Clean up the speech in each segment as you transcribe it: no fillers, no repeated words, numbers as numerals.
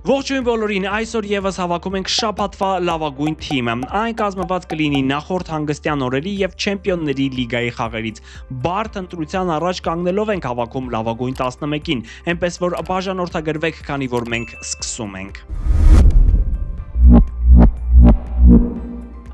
Ողջույն բոլորին, այսօր եւս հավաքում ենք շաբաթվա լավագույն թիմը։ Այն կազմված կլինի նախորդ հանգստյան օրերի եւ Չեմպիոնների լիգայի խաղերից։ Բարդ ընտրության առաջ կանգնելով ենք հավաքում լավագույն 11-ին, այնպես որ բաժանորդագրվեք, քանի որ մենք սկսում ենք։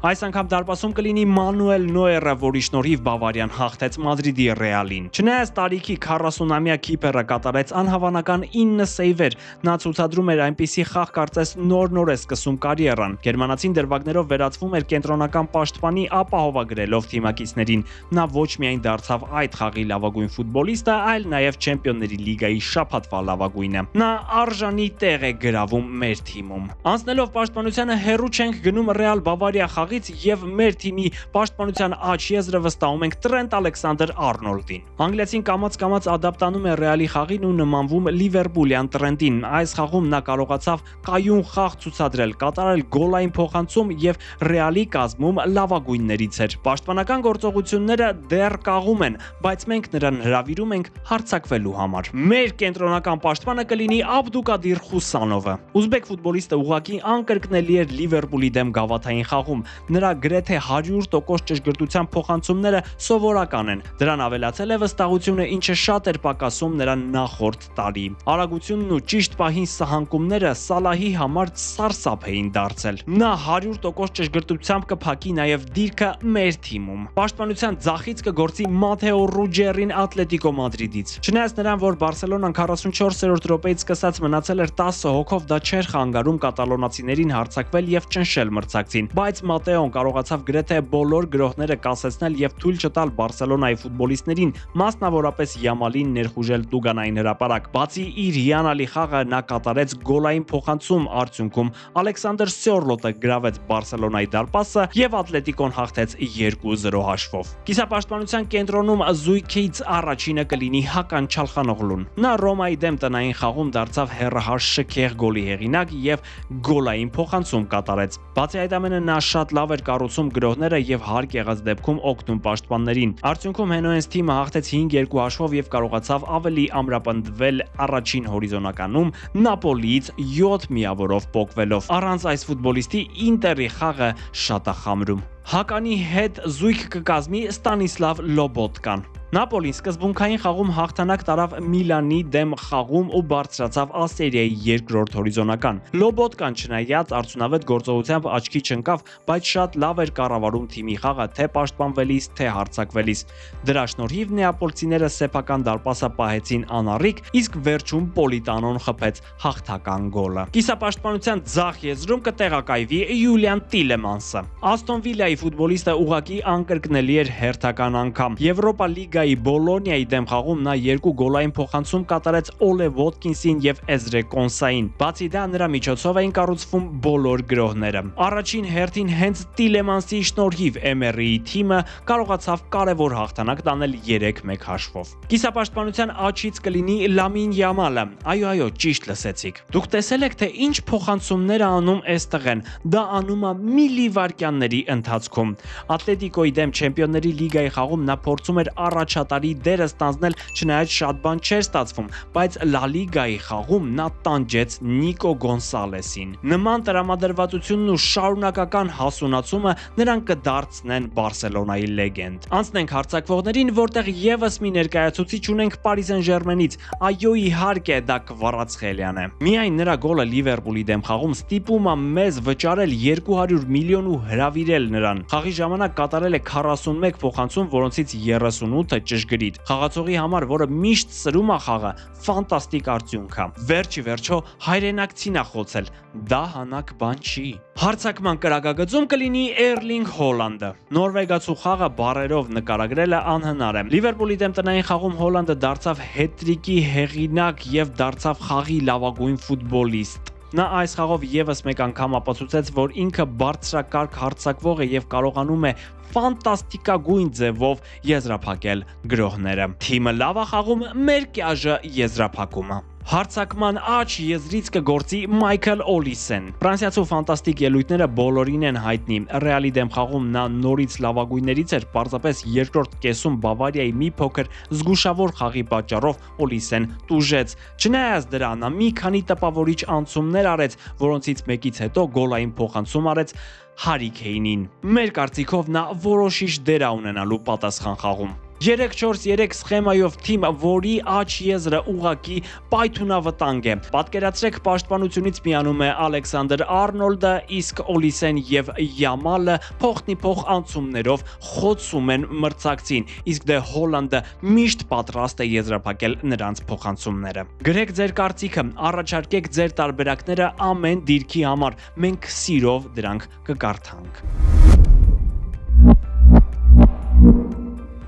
Այս անգամ դարպասում կլինի Մանուել Նոյերը, որի շնորհիվ Բավարիան հաղթեց Մադրիդի Ռեալին։ Չնայած տարիքի 40-ամյա քիփերը կատարեց անհավանական 9 սեյվեր, նա ցուցադրում էր այնպիսի խաղ, կարծես նոր-նոր է սկսում կարիերան։ Գերմանացին դրվագներով վերածվում էր կենտրոնական պաշտպանի, ապահովագրելով թիմակիցներին։ Նա ոչ միայն դարձավ այդ խաղի լավագույն ֆուտբոլիստը, այլ նաև Չեմպիոնների լիգայի շաբաթվա լավագույնը։ Նա արժանի տեղ է գրավում մեր թիմում։ Անցնելով պաշտպանությանը հերու չենք գնում Ռեալ Բավարիա խաղից եւ մեր թիմի պաշտպանության աջ եզրը վստահում ենք Տրենտ Ալեքսանդր-Արնոլդին։ Անգլիացին կամաց-կամաց ադապտանում է Ռեալի խաղին ու նմանվում Լիվերպուլյան Տրենտին։ Այս խաղում նա կարողացավ կայուն խաղ ցուցադրել, կատարել գոլային փոխանցում եւ Ռեալի կազմում լավագույններից էր։ Պաշտպանական գործողությունները դեռ կաղում են, բայց մենք նրան հրավիրում ենք հարձակվելու համար։ Մեր կենտրոնական պաշտպանը կլինի Աբդուկադիր Խուսանովը։ Ուզբեկ ֆուտբոլիստը ուղղակի անկրկնելի էր Լիվերպուլի դեմ գավաթային խաղում։ Նրա գրեթե 100% ճշգրտության փոխանցումները սովորական են։ Դրան ավելացել է վստահությունը, ինչը շատ էր պակասում նրան նախորդ տարի։ Արագությունն ու ճիշտ պահին սահանկումները Սալահի համար սարսափ էին դարձել։ Նա 100% ճշգրտությամբ կփակի նաև դիրքը մեր թիմում։ Պաշտպանության ձախից կգործի Մաթեո Ռուջերին Ատլետիկո Մադրիդից։ Չնայած նրան, որ Բարսելոնան 44-րդ րոպեից սկսած մնացել էր 10 հոգով, դա չէր խանգարում կատալոնացիներին հարձակվել եւ ճնշել մրցակցին, բայց Մատեոն կարողացավ գրեթե բոլոր գրոհները կասեցնել եւ թույլ չտալ Բարսելոնայի ֆուտբոլիստներին, մասնավորապես Յամալին ներխուժել Տուգանային հրապարակ։ Բացի իր հիանալի խաղը, նա կատարեց գոլային փոխանցում, արդյունքում Ալեքսանդր Սյորլոտը գրավեց Բարսելոնայի դարպասը եւ Ատլետիկոն հաղթեց 2-0 հաշվով։ Կիսապաշտպանության կենտրոնում զույգից առաջինը կլինի Հական Չալխանօղլուն։ Նա Ռոմայի դեմ տնային խաղում դարձավ հեռահար շքեղ գոլի հեղինակ եւ գոլային փոխանցում կատարեց։ Բացի այդ ամենը, նա շատ լավ էր կառուցում գրոհները եւ հարկ եղած դեպքում օգնում պաշտպաններին։ Արդյունքում Հենոյենս թիմը հաղթեց 5-2 հաշվով եւ կարողացավ ավելի ամրապնդվել առաջին հորիզոնականում Նապոլիից 7 միավորով պոկվելով։ Առանց այս ֆուտբոլիստի Ինտերի խաղը շատ է խամրում։ Հականի հետ զույգ կկազմի Ստանիսլավ Լոբոտկան։ Նապոլին սկզբունքային խաղում հաղթանակ տարավ Միլանի դեմ խաղում ու բարձրացավ A սերիայի երկրորդ հորիզոնական։ Լոբոտկան չնայած արդյունավետ գործողությամբ աչքի չընկավ, բայց շատ լավ էր կառավարում թիմի խաղը թե պաշտպանվելիս, թե հարձակվելիս։ Դրա շնորհիվ նեապոլցիները սեփական դարպասը պահեցին անառիկ, իսկ վերջում Պոլիտանոն խփեց հաղթական գոլը։ Կիսապաշտպանության ձախ եզրում կտեղակայվի Յուլիան Տիլեմանսը։ Աստոն Վիլայի ֆուտբոլիստը ուղղակի անկրկնելի էր հերթական անգամ։ Եվրոպա լիգայի Բոլոնիայի դեմ խաղում նա 2 գոլային փոխանցում կատարեց Օլե Ոդկինսին եւ Էզրե Կոնսային։ Բացի դա, նրա միջոցով էին կառուցվում բոլոր գրոհները։ Առաջին հերթին հենց Տիլեմանսի շնորհիվ Էմերիի թիմը կարողացավ կարևոր հաղթանակ տանել 3-1 հաշվով։ Կիսապաշտպանության աչից կլինի Լամին Յամալը։ Այո, ճիշտ լսեցիք։ Դուք տեսել եք, թե ինչ փոխանցումներ է անում այստեղեն։ Դա անում է միլիվայրկյանների ընթացքում։ Ատլետիկոյի դեմ Չեմպիոնների լիգայի խաղում նա փորձում էր առաջատարի դերը ստանձնել, չնայած շատ բան չէր ստացվում, բայց Լա լիգայի խաղում նա տանջեց Նիկո Գոնսալեսին։ Նման տրամադրվածությունն ու շարունակական հասունացումը նրան կդարձնեն Բարսելոնայի լեգենդ։ Անցնենք հարձակվողներին, որտեղ եւս մի ներկայացուցիչ ունենք Պարի Սեն-Ժերմենից։ Այո, իհարկե, դա Կվարացխելիան է։ Միայն նրա գոլը Լիվերպուլի դեմ խաղում ստիպում է մեզ վճարել 200 միլիոն ու հրավիրել նրան։ Խաղի ժամանակ կատարել է 41 փոխանցում, որոնցից 38-ը ճշգրիտ։ Խաղացողի համար, որը միշտ սրում է խաղը, ֆանտաստիկ արդյունք է։ Վերջի վերջո հայրենակցին է խոցել։ Դա հանակ բան չի։ Հարձակման կրակագծում կլինի Էրլինգ Հոլանդը։ Նորվեգացու խաղը բառերով նկարագրելը անհնար է։ Լիվերպուլի դեմ տնային խաղում Հոլանդը դարձավ հետրիկի հեղինակ եւ դարձավ խաղի լավագույն ֆուտբոլիստ։ Նա այս խաղով եւս մեկ անգամ ապացուցեց, որ ինքը բարձրակարգ հարձակվող է եւ կարողանում է ֆանտաստիկագույն ձևով եզրափակել գրողները։ Թիմը լավ է խաղում, մեր կյաժը եզրափակումը։ Հարցակման աջ եզրից կգործի Մայքլ Օլիսեն։ Ֆրանսիացու ֆանտաստիկ ելույթները բոլորին են հայտնի։ Ռեալի դեմ խաղում նա նորից լավագույններից էր, պարզապես երկրորդ կեսում Բավարիայի մի փոքր զգուշավոր խաղի պատճառով Օլիսեն տուժեց։ Չնայած դրան, նա մի քանի տպավորիչ անցումներ արեց, որոնցից մեկից հետո գոլային փոխանցում արեց Հարի Քեյնին։ Մեր կարծիքով նա որոշիչ դեր է ունենալու պատասխան խաղում։ 3-4-3 սխեմայով թիմ, որի աջ եզրը ուղակի պայթունավտանգ է։ Պատկերացրեք, պաշտպանությունից միանում է Ալեքսանդր Արնոլդը, իսկ Օլիսեն եւ Յամալը փոխնիփոխ անցումներով խոցում են մրցակցին, իսկ դե Հոլանդը միշտ պատրաստ է եզրափակել նրանց փոխանցումները։ Գրեք ձեր կարծիքը, առաջարկեք ձեր տարբերակները ամեն դիրքի համար, մենք սիրով դրանք կկարդանք։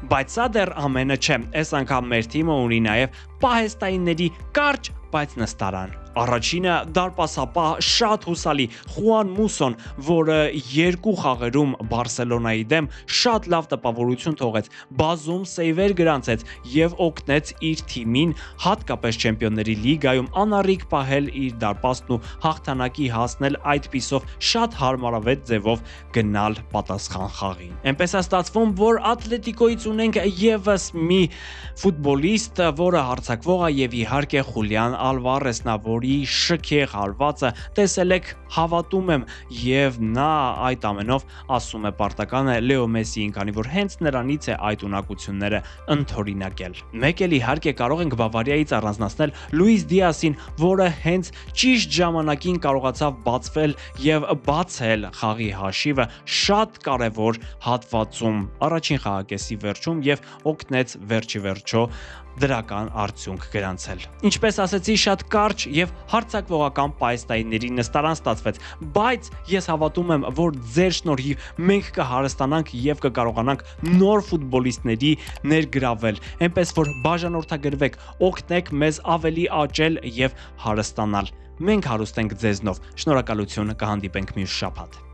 Բայց սա դեռ ամենը չէ, այս անգամ մեր թիմը ունի նաև պահեստայինների կարճ, բայց նստարան։ Առաջինը դարպասապահ շատ հուսալի Խուան Մուսոն, որը երկու խաղերում Բարսելոնայի դեմ շատ լավ տպավորություն թողեց, բազում սեյվեր գրանցեց եւ օգնեց իր թիմին հատկապես Չեմպիոնների լիգայում անառիկ պահել իր դարպասն ու հաղթանակի հասնել այդպիսով շատ հարմարավետ ձևով գնալ պատասխան խաղին։ Էնպես է ստացվում, որ Ատլետիկոից ունենք եւս մի ֆուտբոլիստ, որը հարձակվող է եւ իհարկե Խուլիան Ալվարեսն, որի շքեղ հարվածը տեսել եք, հավատում եմ, եւ նա այդ ամենով ասում է պարտականը Լեո Մեսսիին, քանի որ հենց նրանից է այդ ունակությունները ընդօրինակել։ Մեկ էլ իհարկե կարող ենք Բավարիայից առանձնացնել Լուիս Դիասին, որը հենց ճիշտ ժամանակին կարողացավ բացվել եւ բացել խաղի հաշիվը շատ կարեւոր հատվածում առաջին խաղակեսի վերջում եւ օգնեց վերջի վերջո դրական արդյունք գրանցել։ Ինչպես ասեցի, շատ կարճ եւ հարձակվողական պահեստայինների նստարան ստացվեց, բայց ես հավատում եմ, որ ձեր շնորհիվ մենք կհարստանանք եւ կկարողանանք նոր ֆուտբոլիստների ներգրավել, այնպես որ բաժանորդագրվեք, օգնեք մեզ ավելի աճել եւ հարստանալ։ Մենք հարուստ ենք ձեզնով։ Շնորհակալություն, կհանդիպենք մյուս շաբաթ։